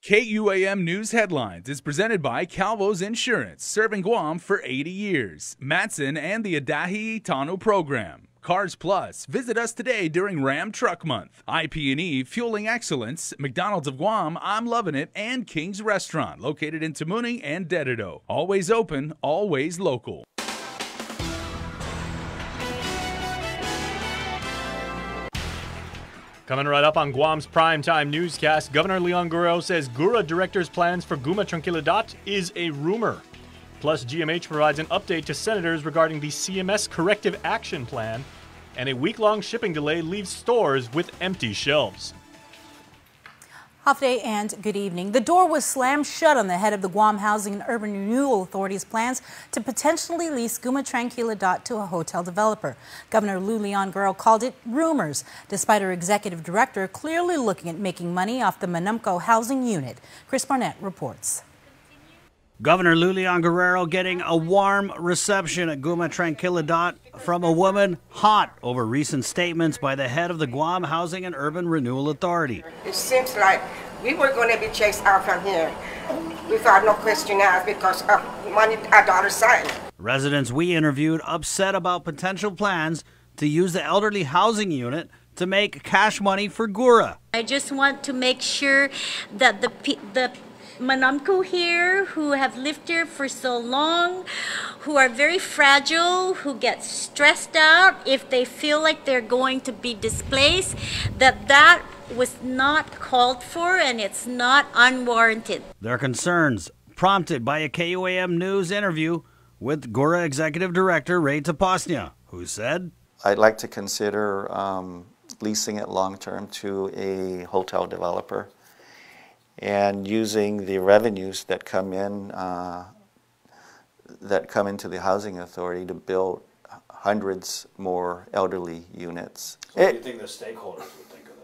KUAM News Headlines is presented by Calvo's Insurance, serving Guam for 80 years. Matson and the Adahi Tano program. Cars Plus. Visit us today during Ram Truck Month. IP&E Fueling Excellence. McDonald's of Guam, I'm Loving It, and King's Restaurant, located in Tamuning and Dedido. Always open, always local. Coming right up on Guam's primetime newscast, Governor Leon Guerrero says Gura director's plans for Guma Tranquilidad is a rumor. Plus, GMH provides an update to senators regarding the CMS Corrective Action Plan, and a week-long shipping delay leaves stores with empty shelves. Off day and good evening. The door was slammed shut on the head of the Guam Housing and Urban Renewal Authority's plans to potentially lease Guma Tranquilidad to a hotel developer. Governor Leon Guerrero called it rumors, despite her executive director clearly looking at making money off the Manumco housing unit. Chris Barnett reports. Governor Leon Guerrero getting a warm reception at Guma Tranquilidad from a woman hot over recent statements by the head of the Guam Housing and Urban Renewal Authority. It seems like we were going to be chased out from here without no question asked because of money our daughter signed. Residents we interviewed upset about potential plans to use the elderly housing unit to make cash money for Gura. I just want to make sure that the Manumco here, who have lived here for so long, who are very fragile, who get stressed out if they feel like they're going to be displaced, that was not called for and it's not unwarranted. Their concerns prompted by a KUAM News interview with Gura Executive Director Ray Tapasnia, who said, I'd like to consider leasing it long-term to a hotel developer and using the revenues that come in, that come into the housing authority to build hundreds more elderly units. So what do you think the stakeholders would think of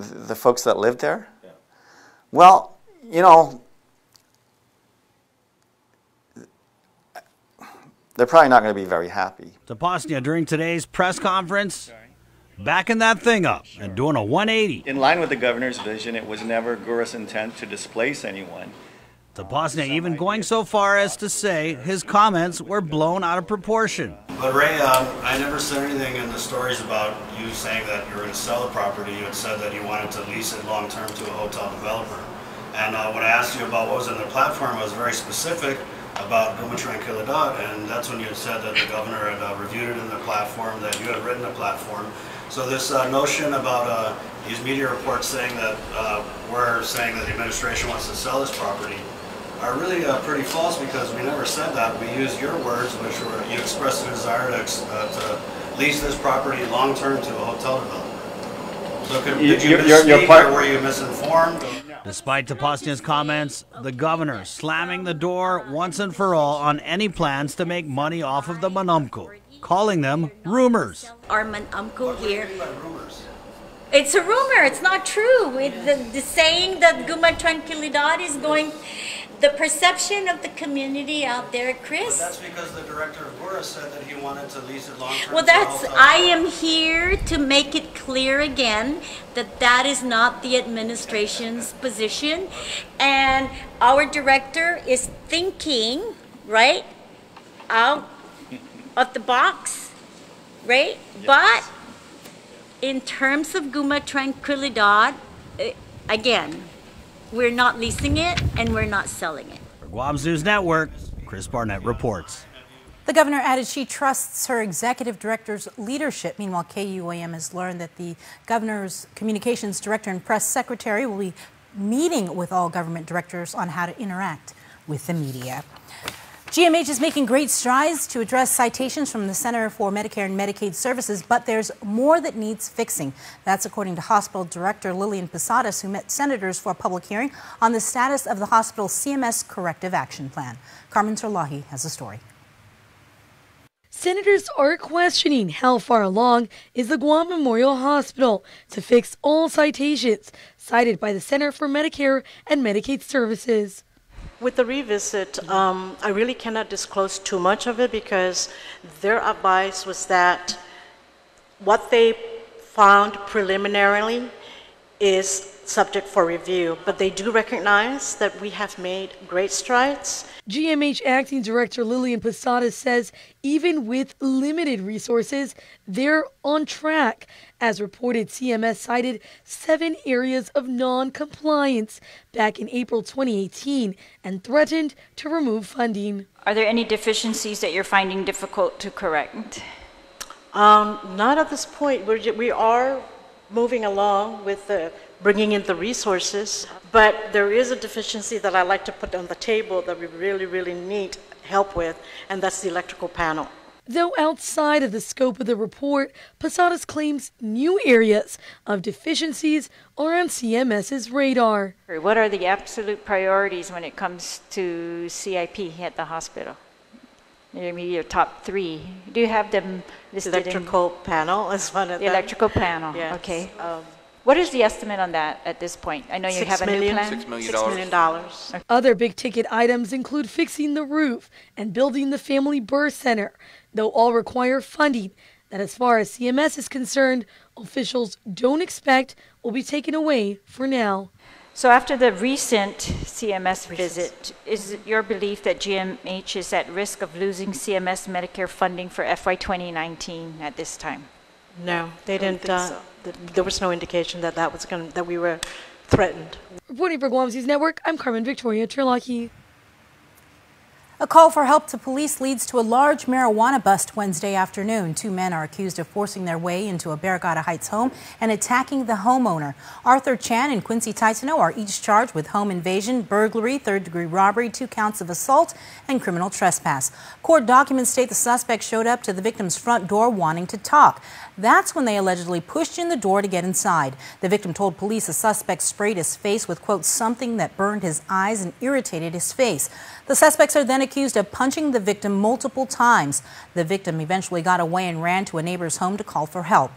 this? The folks that live there? Yeah. Well, you know, they're probably not going to be very happy. Tapasnia, during today's press conference, backing that thing up and doing a 180. In line with the governor's vision, it was never Gura's intent to displace anyone. Tapasnia even going so far as to say his comments were blown out of proportion. But Ray, I never said anything in the stories about you saying that you were going to sell the property. You had said that you wanted to lease it long term to a hotel developer. And when I asked you about what was in the platform, I was very specific about Guma Tranquilidad, and that's when you had said that the governor had reviewed it in the platform, that you had written the platform. So this notion about these media reports saying that we're saying that the administration wants to sell this property are really pretty false, because we never said that. We used your words, which were you expressed a desire to lease this property long term to a hotel developer. So did you misspeak, or were you misinformed? Despite Tapasnia's comments, the governor slamming the door once and for all on any plans to make money off of the Manumco, calling them rumors. Our Manumco here. It's a rumor. It's not true. The saying that Guma Tranquilidad is going, the perception of the community out there, Chris. But that's because the director of Gura said that he wanted to lease it long term. Well, I am here to make it clear again that that is not the administration's position, and our director is thinking right out of the box, right? Yes. But in terms of Guma Tranquilidad, again, we're not leasing it and we're not selling it. For Guam's News Network, Chris Barnett reports. The governor added she trusts her executive director's leadership. Meanwhile, KUAM has learned that the governor's communications director and press secretary will be meeting with all government directors on how to interact with the media. GMH is making great strides to address citations from the Center for Medicare and Medicaid Services, but there's more that needs fixing. That's according to Hospital Director Lillian Posadas, who met senators for a public hearing on the status of the hospital's CMS Corrective Action Plan. Carmen Terlahi has a story. Senators are questioning how far along is the Guam Memorial Hospital to fix all citations cited by the Center for Medicare and Medicaid Services. With the revisit, I really cannot disclose too much of it, because their advice was that what they found preliminarily is subject for review, but they do recognize that we have made great strides. GMH Acting Director Lillian Posada says even with limited resources, they're on track. As reported, CMS cited 7 areas of non-compliance back in April 2018 and threatened to remove funding. Are there any deficiencies that you're finding difficult to correct? Not at this point. We are moving along with bringing in the resources, but there is a deficiency that I like to put on the table that we really need help with, and that's the electrical panel. Though outside of the scope of the report, Posadas claims new areas of deficiencies are on CMS's radar. What are the absolute priorities when it comes to CIP at the hospital? Maybe your top 3. Do you have them listed? Electrical panel is one of them. The electrical panel, yes. Okay. What is the estimate on that at this point? I know you have a new plan. $6 million. Other big ticket items include fixing the roof and building the family birth center, though all require funding that, as far as CMS is concerned, officials don't expect will be taken away for now. So after the recent CMS visit, is it your belief that GMH is at risk of losing CMS Medicare funding for FY 2019 at this time? No, they didn't. There was no indication that that we were threatened. Reporting for Guam's News Network, I'm Carmen Victoria Terlaki. A call for help to police leads to a large marijuana bust Wednesday afternoon. 2 men are accused of forcing their way into a Barragata Heights home and attacking the homeowner. Arthur Chan and Quincy Titano are each charged with home invasion, burglary, third-degree robbery, 2 counts of assault, and criminal trespass. Court documents state the suspect showed up to the victim's front door wanting to talk. That's when they allegedly pushed in the door to get inside. The victim told police the suspect sprayed his face with, quote, something that burned his eyes and irritated his face. The suspects are then accused of punching the victim multiple times. The victim eventually got away and ran to a neighbor's home to call for help.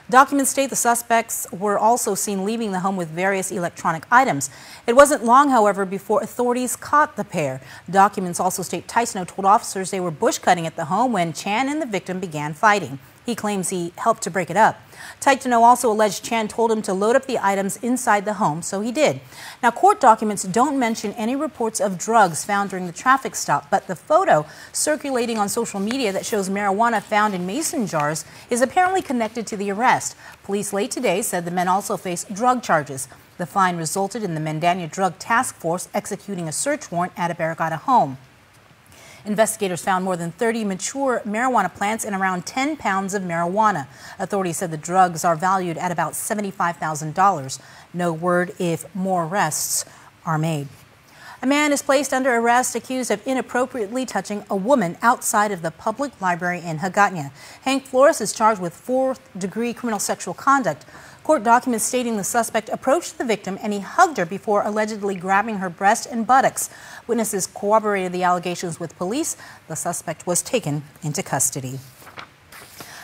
Documents state the suspects were also seen leaving the home with various electronic items. It wasn't long, however, before authorities caught the pair. Documents also state Tysano told officers they were bushcutting at the home when Chan and the victim began fighting. He claims he helped to break it up. Titano also alleged Chan told him to load up the items inside the home, so he did. Now, court documents don't mention any reports of drugs found during the traffic stop, but the photo circulating on social media that shows marijuana found in mason jars is apparently connected to the arrest. Police late today said the men also face drug charges. The find resulted in the Mandania Drug Task Force executing a search warrant at a Barragata home. Investigators found more than 30 mature marijuana plants and around 10 pounds of marijuana. Authorities said the drugs are valued at about $75,000. No word if more arrests are made. A man is placed under arrest accused of inappropriately touching a woman outside of the public library in Hagåtña. Hank Flores is charged with 4th-degree criminal sexual conduct. Court documents stating the suspect approached the victim and he hugged her before allegedly grabbing her breast and buttocks. Witnesses corroborated the allegations with police. The suspect was taken into custody.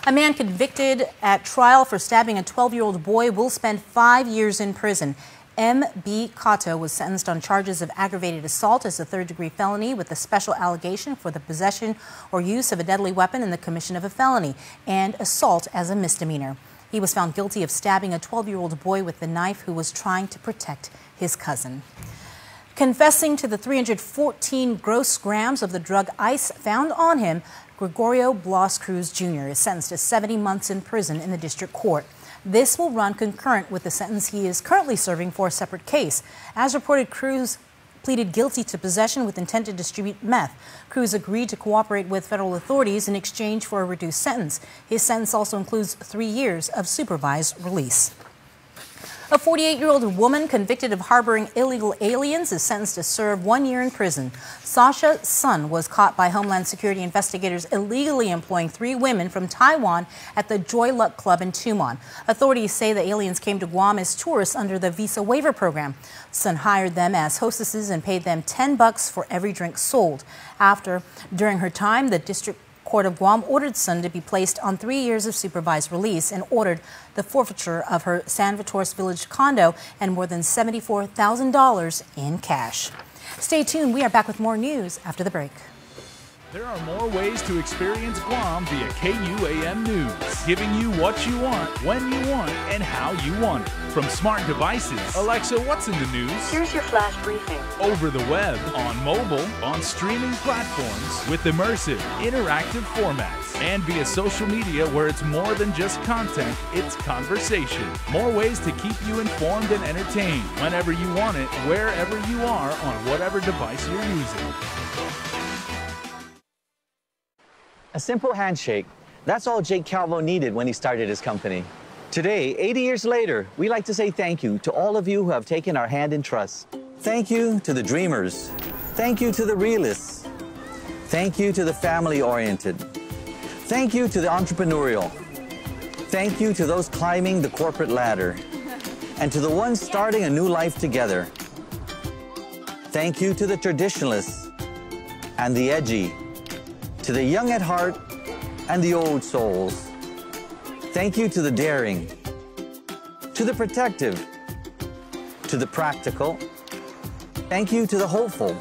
A man convicted at trial for stabbing a 12-year-old boy will spend 5 years in prison. M.B. Kato was sentenced on charges of aggravated assault as a third-degree felony with a special allegation for the possession or use of a deadly weapon in the commission of a felony and assault as a misdemeanor. He was found guilty of stabbing a 12-year-old boy with a knife who was trying to protect his cousin. Confessing to the 314 gross grams of the drug ice found on him, Gregorio Blas Cruz Jr. is sentenced to 70 months in prison in the district court. This will run concurrent with the sentence he is currently serving for a separate case. As reported, Cruz pleaded guilty to possession with intent to distribute meth. Cruz agreed to cooperate with federal authorities in exchange for a reduced sentence. His sentence also includes 3 years of supervised release. A 48-year-old woman convicted of harboring illegal aliens is sentenced to serve 1 year in prison. Sasha Sun was caught by Homeland Security investigators illegally employing 3 women from Taiwan at the Joy Luck Club in Tumon. Authorities say the aliens came to Guam as tourists under the visa waiver program. Sun hired them as hostesses and paid them $10 for every drink sold. During her time, the District Court of Guam ordered Sun to be placed on 3 years of supervised release and ordered the forfeiture of her San Vitores Village condo and more than $74,000 in cash. Stay tuned. We are back with more news after the break. There are more ways to experience Guam via KUAM News, giving you what you want, when you want, and how you want it. From smart devices, Alexa, what's in the news? Here's your flash briefing. Over the web, on mobile, on streaming platforms, with immersive, interactive formats, and via social media where it's more than just content, it's conversation. More ways to keep you informed and entertained whenever you want it, wherever you are, on whatever device you're using. A simple handshake. That's all Jake Calvo needed when he started his company. Today, 80 years later, we like to say thank you to all of you who have taken our hand in trust. Thank you to the dreamers. Thank you to the realists. Thank you to the family-oriented. Thank you to the entrepreneurial. Thank you to those climbing the corporate ladder. And to the ones starting a new life together. Thank you to the traditionalists and the edgy. To the young at heart and the old souls. Thank you to the daring, to the protective, to the practical. Thank you to the hopeful.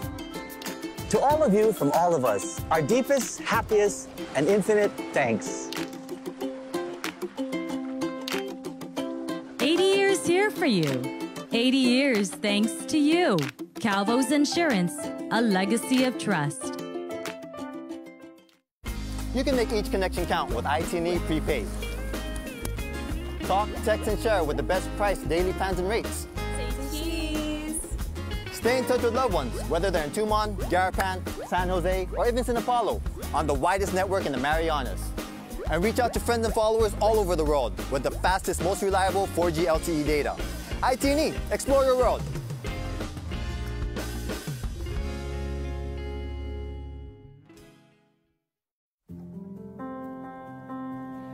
To all of you from all of us, our deepest, happiest, and infinite thanks. 80 years here for you. 80 years thanks to you. Calvo's Insurance, a legacy of trust. You can make each connection count with IT&E Prepaid. Talk, text, and share with the best price daily plans and rates. Stay in touch with loved ones, whether they're in Tumon, Garapan, San Jose, or even San Paulo, on the widest network in the Marianas. And reach out to friends and followers all over the world with the fastest, most reliable 4G LTE data. IT&E, explore your world.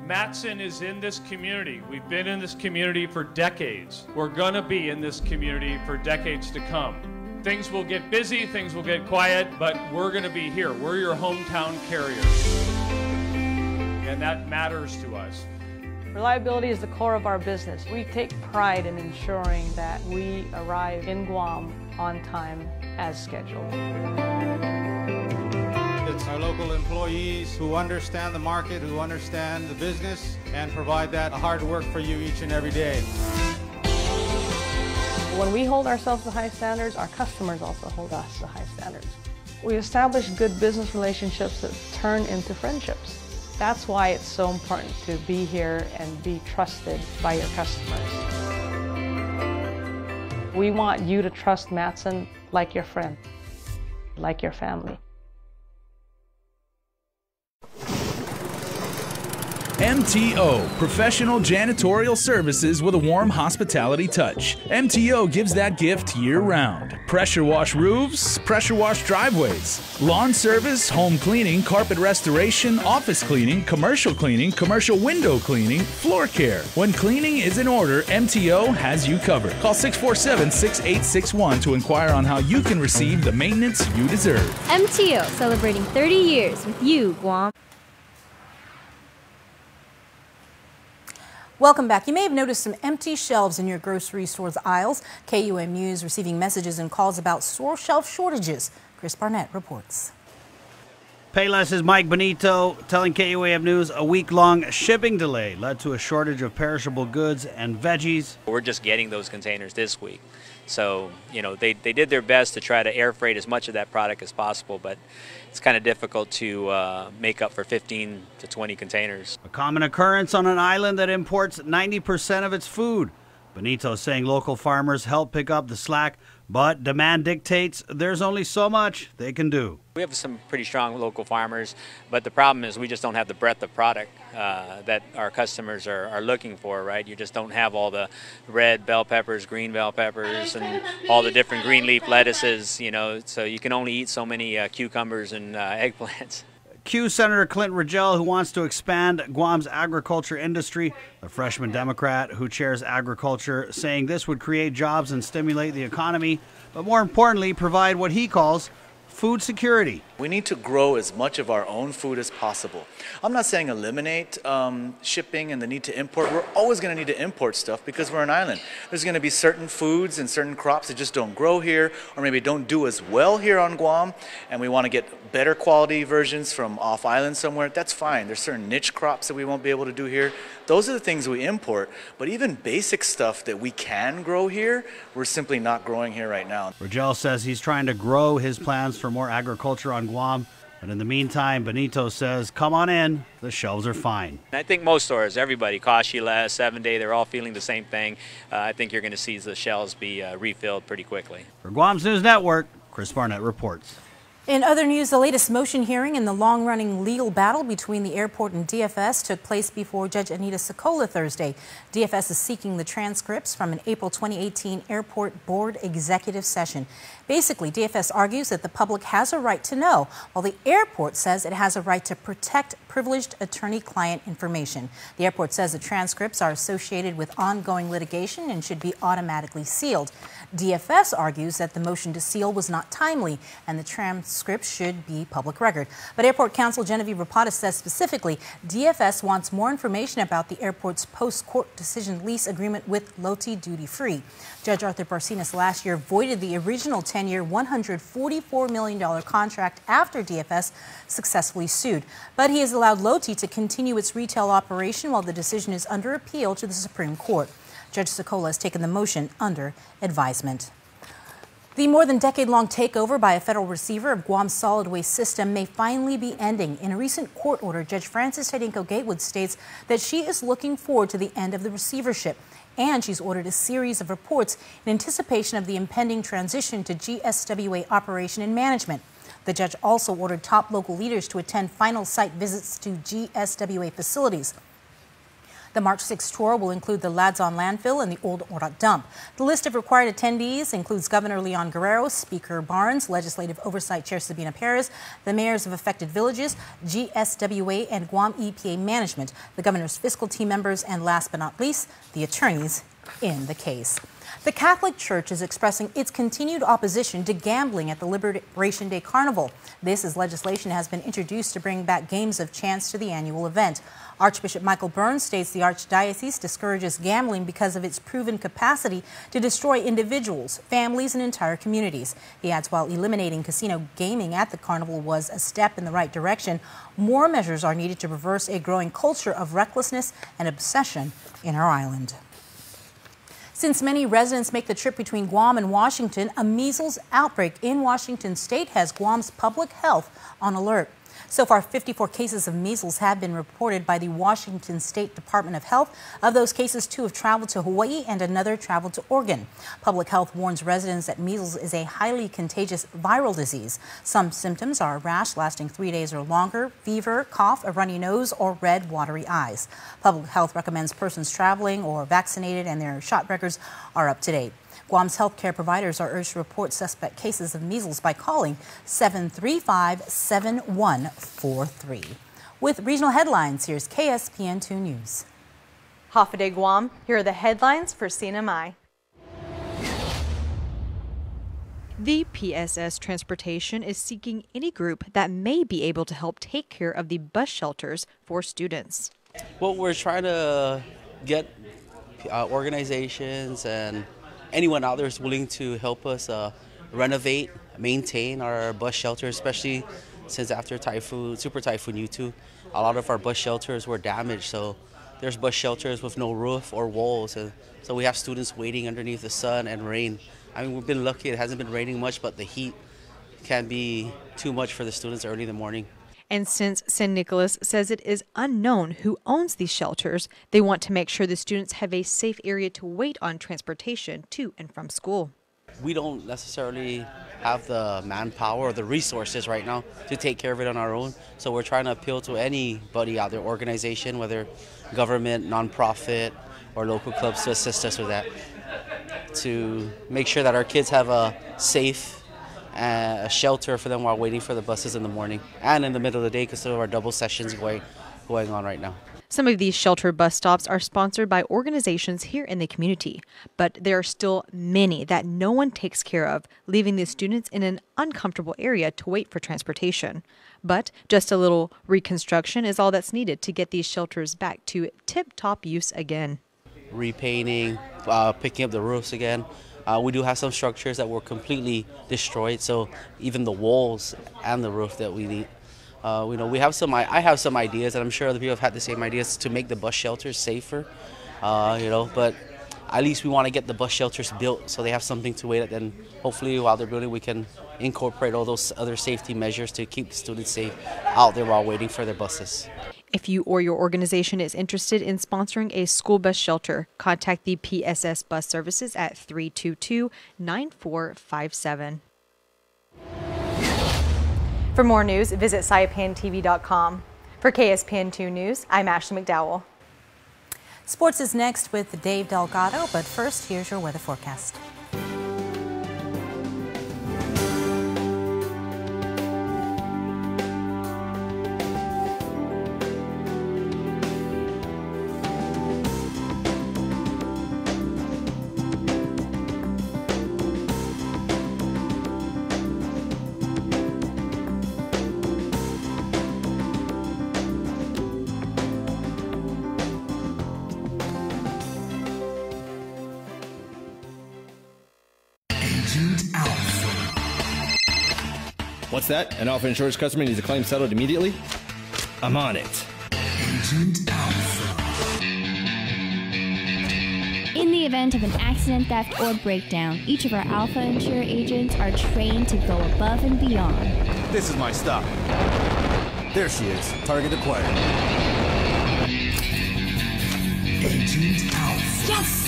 Matson is in this community. We've been in this community for decades. We're gonna be in this community for decades to come. Things will get busy, things will get quiet, but we're gonna be here. We're your hometown carrier. And that matters to us. Reliability is the core of our business. We take pride in ensuring that we arrive in Guam on time as scheduled. It's our local employees who understand the market, who understand the business, and provide that hard work for you each and every day. When we hold ourselves to high standards, our customers also hold us to high standards. We establish good business relationships that turn into friendships. That's why it's so important to be here and be trusted by your customers. We want you to trust Matson like your friend, like your family. MTO, professional janitorial services with a warm hospitality touch. MTO gives that gift year-round. Pressure wash roofs, pressure wash driveways, lawn service, home cleaning, carpet restoration, office cleaning, commercial window cleaning, floor care. When cleaning is in order, MTO has you covered. Call 647-6861 to inquire on how you can receive the maintenance you deserve. MTO, celebrating 30 years with you, Guam. Welcome back. You may have noticed some empty shelves in your grocery store's aisles. KUAM News receiving messages and calls about store shelf shortages. Chris Barnett reports. Payless's Mike Benito telling KUAM News a week-long shipping delay led to a shortage of perishable goods and veggies. We're just getting those containers this week. So, they did their best to try to air freight as much of that product as possible, but it's kind of difficult to make up for 15 to 20 containers. A common occurrence on an island that imports 90% of its food. Benito saying local farmers help pick up the slack, but demand dictates there's only so much they can do. We have some pretty strong local farmers, but the problem is we just don't have the breadth of product that our customers are looking for, right? You just don't have all the red bell peppers, green bell peppers, and all the different green leaf lettuces, so you can only eat so many cucumbers and eggplants. Q Senator Clint Rigel, who wants to expand Guam's agriculture industry, the freshman Democrat who chairs agriculture, saying this would create jobs and stimulate the economy, but more importantly, provide what he calls food security. We need to grow as much of our own food as possible. I'm not saying eliminate shipping and the need to import. We're always going to need to import stuff because we're an island. There's going to be certain foods and certain crops that just don't grow here, or maybe don't do as well here on Guam, and we want to get better quality versions from off island somewhere. That's fine. There's certain niche crops that we won't be able to do here. Those are the things we import, but even basic stuff that we can grow here, we're simply not growing here right now. Rogel says he's trying to grow his plans for more agriculture on Guam. But in the meantime, Benito says, come on in, the shelves are fine. I think most stores, everybody, Kashi, 7 Day, they're all feeling the same thing. I think you're going to see the shelves be refilled pretty quickly. For Guam's News Network, Chris Barnett reports. In other news, the latest motion hearing in the long-running legal battle between the airport and DFS took place before Judge Anita Sokola Thursday. DFS is seeking the transcripts from an April 2018 airport board executive session. Basically, DFS argues that the public has a right to know, while the airport says it has a right to protect privileged attorney-client information. The airport says the transcripts are associated with ongoing litigation and should be automatically sealed. DFS argues that the motion to seal was not timely and the transcripts should be public record. But Airport Counsel Genevieve Rapata says specifically DFS wants more information about the airport's post-court decision lease agreement with Loti Duty Free. Judge Arthur Barcinas last year voided the original 10-year, $144 million contract after DFS successfully sued. But he has allowed Loti to continue its retail operation while the decision is under appeal to the Supreme Court. Judge Sokola has taken the motion under advisement. The more than decade-long takeover by a federal receiver of Guam's solid waste system may finally be ending. In a recent court order, Judge Frances Hedinko Gatewood states that she is looking forward to the end of the receivership, and she's ordered a series of reports in anticipation of the impending transition to GSWA operation and management. The judge also ordered top local leaders to attend final site visits to GSWA facilities. The March 6 tour will include the Ladzon landfill and the Old Orat dump. The list of required attendees includes Governor Leon Guerrero, Speaker Barnes, Legislative Oversight Chair Sabina Perez, the mayors of affected villages, GSWA and Guam EPA management, the governor's fiscal team members, and last but not least, the attorneys in the case. The Catholic Church is expressing its continued opposition to gambling at the Liberation Day Carnival. This as legislation has been introduced to bring back games of chance to the annual event. Archbishop Michael Burns states the Archdiocese discourages gambling because of its proven capacity to destroy individuals, families, and entire communities. He adds while eliminating casino gaming at the carnival was a step in the right direction, more measures are needed to reverse a growing culture of recklessness and obsession in our island. Since many residents make the trip between Guam and Washington, a measles outbreak in Washington state has Guam's public health on alert. So far, 54 cases of measles have been reported by the Washington State Department of Health. Of those cases, 2 have traveled to Hawaii and another traveled to Oregon. Public Health warns residents that measles is a highly contagious viral disease. Some symptoms are a rash lasting 3 days or longer, fever, cough, a runny nose, or red, watery eyes. Public Health recommends persons traveling or vaccinated and their shot records are up to date. Guam's healthcare providers are urged to report suspect cases of measles by calling 735-7143. With regional headlines, here's KSPN 2 News. Hafa-Day Guam, here are the headlines for CNMI. The PSS Transportation is seeking any group that may be able to help take care of the bus shelters for students. Well, we're trying to get organizations and anyone out there is willing to help us renovate, maintain our bus shelter, especially since after Super Typhoon U2, a lot of our bus shelters were damaged. So there's bus shelters with no roof or walls. And so we have students waiting underneath the sun and rain. I mean, we've been lucky. It hasn't been raining much, but the heat can be too much for the students early in the morning. And since San Nicolas says it is unknown who owns these shelters, they want to make sure the students have a safe area to wait on transportation to and from school. We don't necessarily have the manpower or the resources right now to take care of it on our own. So we're trying to appeal to anybody out there, organization, whether government, nonprofit, or local clubs to assist us with that, to make sure that our kids have a safe a shelter for them while waiting for the buses in the morning and in the middle of the day because of our double sessions going on right now. Some of these shelter bus stops are sponsored by organizations here in the community, but there are still many that no one takes care of, leaving the students in an uncomfortable area to wait for transportation. But just a little reconstruction is all that's needed to get these shelters back to tip-top use again. Repainting, picking up the roofs again. We do have some structures that were completely destroyed, so even the walls and the roof that we need. We have I have some ideas, and I'm sure other people have had the same ideas to make the bus shelters safer. But at least we want to get the bus shelters built so they have something to wait at. And hopefully, while they're building, we can incorporate all those other safety measures to keep the students safe out there while waiting for their buses. If you or your organization is interested in sponsoring a school bus shelter, contact the PSS Bus Services at 322-9457. For more news, visit SaipanTV.com. For KSPN2 News, I'm Ashley McDowell. Sports is next with Dave Delgado, but first, here's your weather forecast. What's that? An Alpha Insurance customer needs a claim settled immediately? I'm on it. Agent Alpha. In the event of an accident, theft, or breakdown, each of our Alpha Insure agents are trained to go above and beyond. This is my stop. There she is. Target acquired. Agent Alpha. Yes!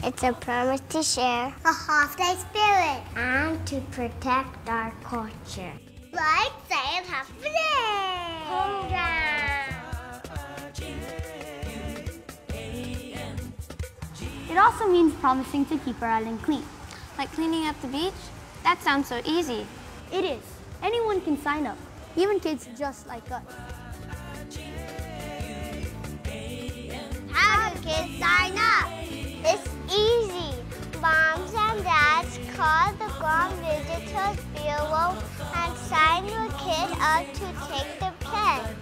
It's a promise to share a half-day spirit and to protect our culture. Like saying happy day! It also means promising to keep our island clean. Like cleaning up the beach? That sounds so easy. It is. Anyone can sign up, even kids just like us. How do kids sign up? It's easy. Moms and dads call the Guam Visitors Bureau and sign your kid up to take the test.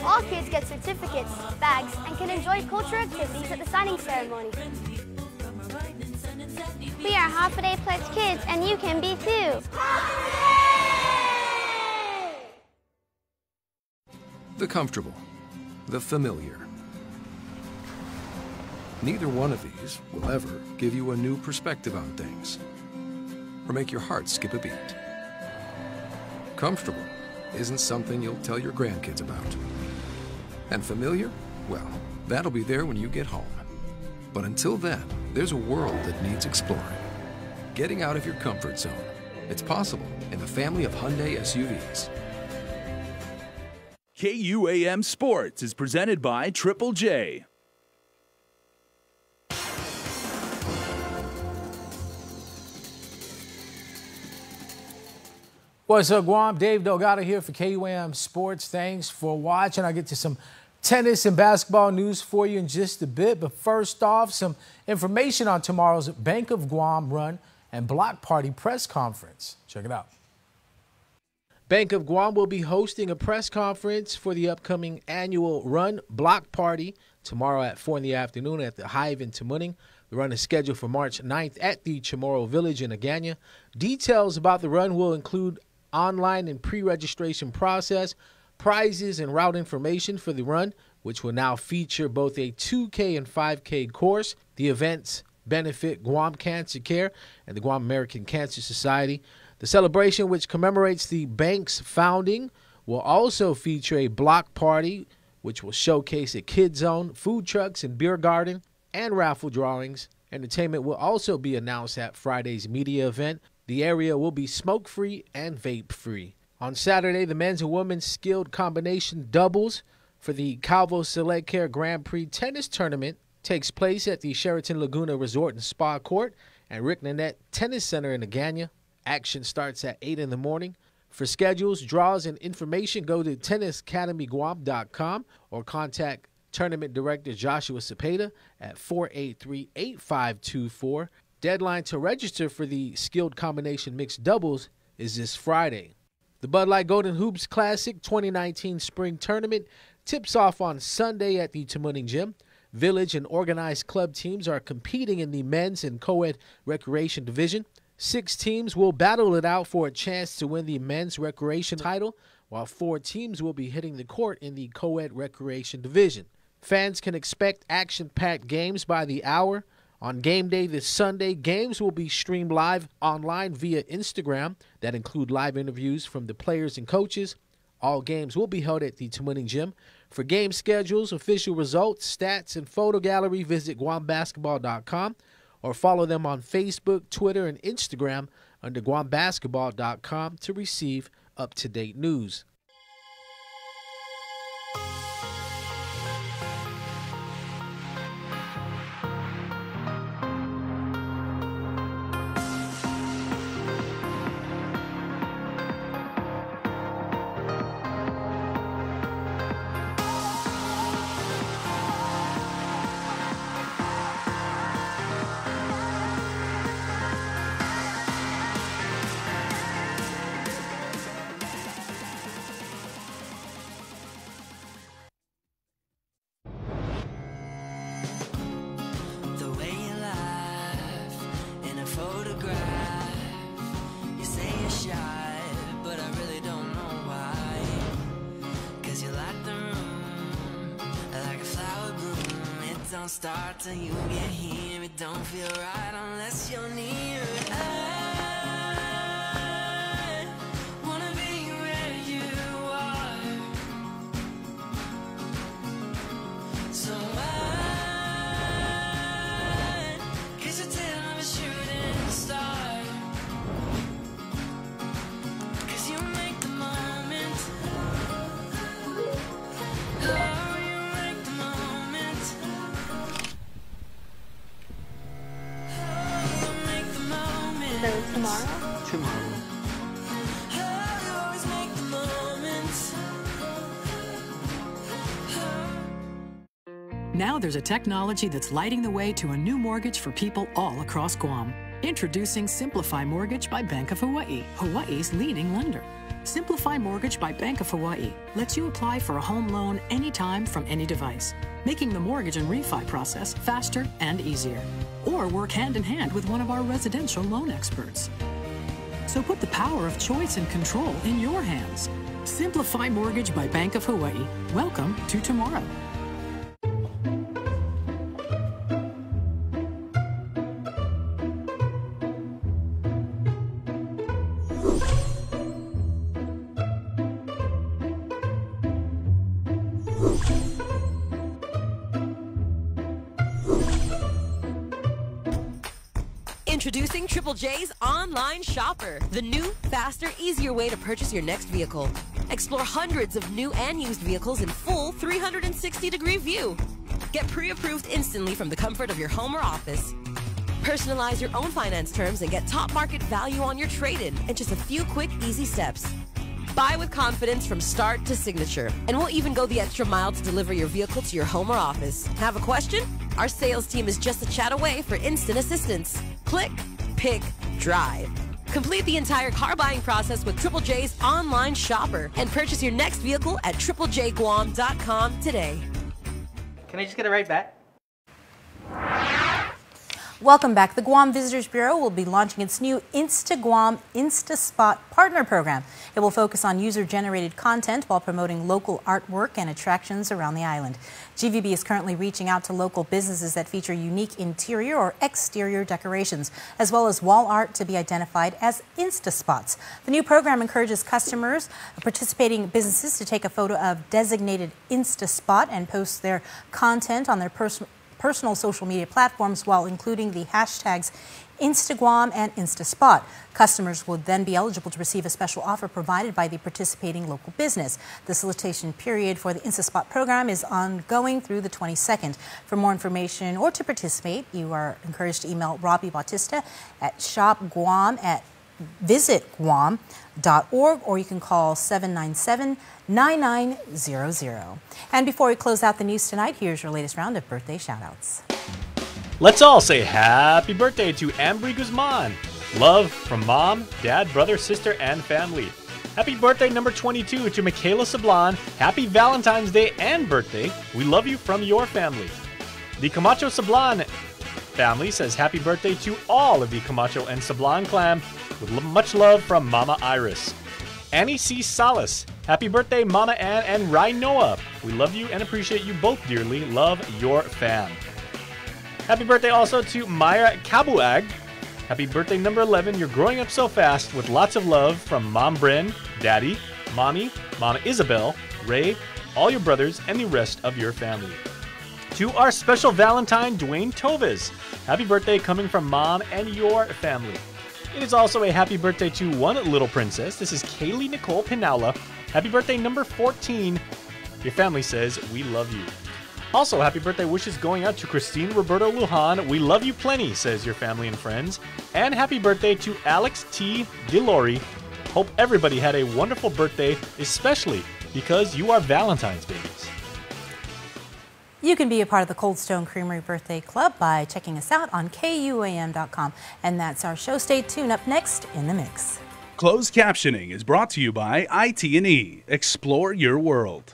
All kids get certificates, bags, and can enjoy cultural activities at the signing ceremony. We are half-a-day pledge kids, and you can be too. The comfortable, the familiar. Neither one of these will ever give you a new perspective on things or make your heart skip a beat. Comfortable isn't something you'll tell your grandkids about. And familiar? Well, that'll be there when you get home. But until then, there's a world that needs exploring. Getting out of your comfort zone. It's possible in the family of Hyundai SUVs. KUAM Sports is presented by Triple J. What's up, Guam? Dave Delgado here for KUAM Sports. Thanks for watching. I'll get to some tennis and basketball news for you in just a bit. But first off, some information on tomorrow's Bank of Guam Run and Block Party press conference. Check it out. Bank of Guam will be hosting a press conference for the upcoming annual Run Block Party tomorrow at 4 in the afternoon at the Hive in Tamuning. The run is scheduled for March 9th at the Chamorro Village in Agana. Details about the run will include online and pre-registration process, prizes, and route information for the run, which will now feature both a 2K and 5K course. The event's benefit Guam Cancer Care and the Guam American Cancer Society. The celebration, which commemorates the bank's founding, will also feature a block party, which will showcase a kid zone, food trucks and beer garden, and raffle drawings. Entertainment will also be announced at Friday's media event. The area will be smoke-free and vape-free. On Saturday, the men's and women's skilled combination doubles for the Calvo Select Care Grand Prix Tennis Tournament takes place at the Sheraton Laguna Resort and Spa Court and Rick Nanette Tennis Center in Agana. Action starts at 8 in the morning. For schedules, draws, and information, go to tennisacademyguam.com or contact Tournament Director Joshua Cepeda at 483-8524. Deadline to register for the skilled combination mixed doubles is this Friday. The Bud Light Golden Hoops Classic 2019 Spring Tournament tips off on Sunday at the Tamuning Gym. Village and organized club teams are competing in the men's and co-ed recreation division. 6 teams will battle it out for a chance to win the men's recreation title, while 4 teams will be hitting the court in the co-ed recreation division. Fans can expect action-packed games by the hour. On game day this Sunday, games will be streamed live online via Instagram that include live interviews from the players and coaches. All games will be held at the Tamuning Gym. For game schedules, official results, stats, and photo gallery, visit GuamBasketball.com or follow them on Facebook, Twitter, and Instagram under GuamBasketball.com to receive up-to-date news. Don't start till you get here. It don't feel right unless you're near. I wanna be where you are. So I kiss your tail of a shooting star. 'Cause you make the moment. Tomorrow. Now there's a technology that's lighting the way to a new mortgage for people all across Guam. Introducing Simplify Mortgage by Bank of Hawaii, Hawaii's leading lender. Simplify Mortgage by Bank of Hawaii lets you apply for a home loan anytime from any device, making the mortgage and refi process faster and easier. Or work hand in hand with one of our residential loan experts. So put the power of choice and control in your hands. Simplify Mortgage by Bank of Hawaii. Welcome to tomorrow. Introducing Triple J's Online Shopper, the new, faster, easier way to purchase your next vehicle. Explore hundreds of new and used vehicles in full 360-degree view. Get pre-approved instantly from the comfort of your home or office. Personalize your own finance terms and get top market value on your trade-in in just a few quick, easy steps. Buy with confidence from start to signature, and we'll even go the extra mile to deliver your vehicle to your home or office. Have a question? Our sales team is just a chat away for instant assistance. Click, pick, drive. Complete the entire car buying process with Triple J's Online Shopper and purchase your next vehicle at triplejguam.com today. Can I just get it right back? Welcome back. The Guam Visitors Bureau will be launching its new InstaGuam InstaSpot partner program. It will focus on user-generated content while promoting local artwork and attractions around the island. GVB is currently reaching out to local businesses that feature unique interior or exterior decorations, as well as wall art to be identified as InstaSpots. The new program encourages customers, participating businesses, to take a photo of designated InstaSpot and post their content on their personal social media platforms while including the hashtags InstaGuam and InstaSpot. Customers will then be eligible to receive a special offer provided by the participating local business. The solicitation period for the InstaSpot program is ongoing through the 22nd. For more information or to participate, you are encouraged to email Robbie Bautista at shopguam@visitguam.org, or you can call 797-9900. And before we close out the news tonight, here's your latest round of birthday shout-outs. Let's all say happy birthday to Ambry Guzman. Love from mom, dad, brother, sister, and family. Happy birthday number 22 to Michaela Sablan. Happy Valentine's Day and birthday. We love you from your family. The Camacho Sablan family says happy birthday to all of the Camacho and Sablan clan with much love from Mama Iris. Annie C. Salas, happy birthday Mama Ann and Rai Noah. We love you and appreciate you both dearly. Love, your fam. Happy birthday also to Myra Kabuag. Happy birthday number 11. You're growing up so fast, with lots of love from Mom Bryn, Daddy, Mommy, Mama Isabel, Ray, all your brothers, and the rest of your family. To our special Valentine, Dwayne Toves. Happy birthday coming from Mom and your family. It is also a happy birthday to one little princess. This is Kaylee Nicole Pinaula. Happy birthday number 14. Your family says we love you. Also, happy birthday wishes going out to Christine Roberto Lujan. We love you plenty, says your family and friends. And happy birthday to Alex T. DeLori. Hope everybody had a wonderful birthday, especially because you are Valentine's babies. You can be a part of the Cold Stone Creamery Birthday Club by checking us out on KUAM.com. And that's our show. Stay tuned. Up next in the mix. Closed captioning is brought to you by IT&E. Explore your world.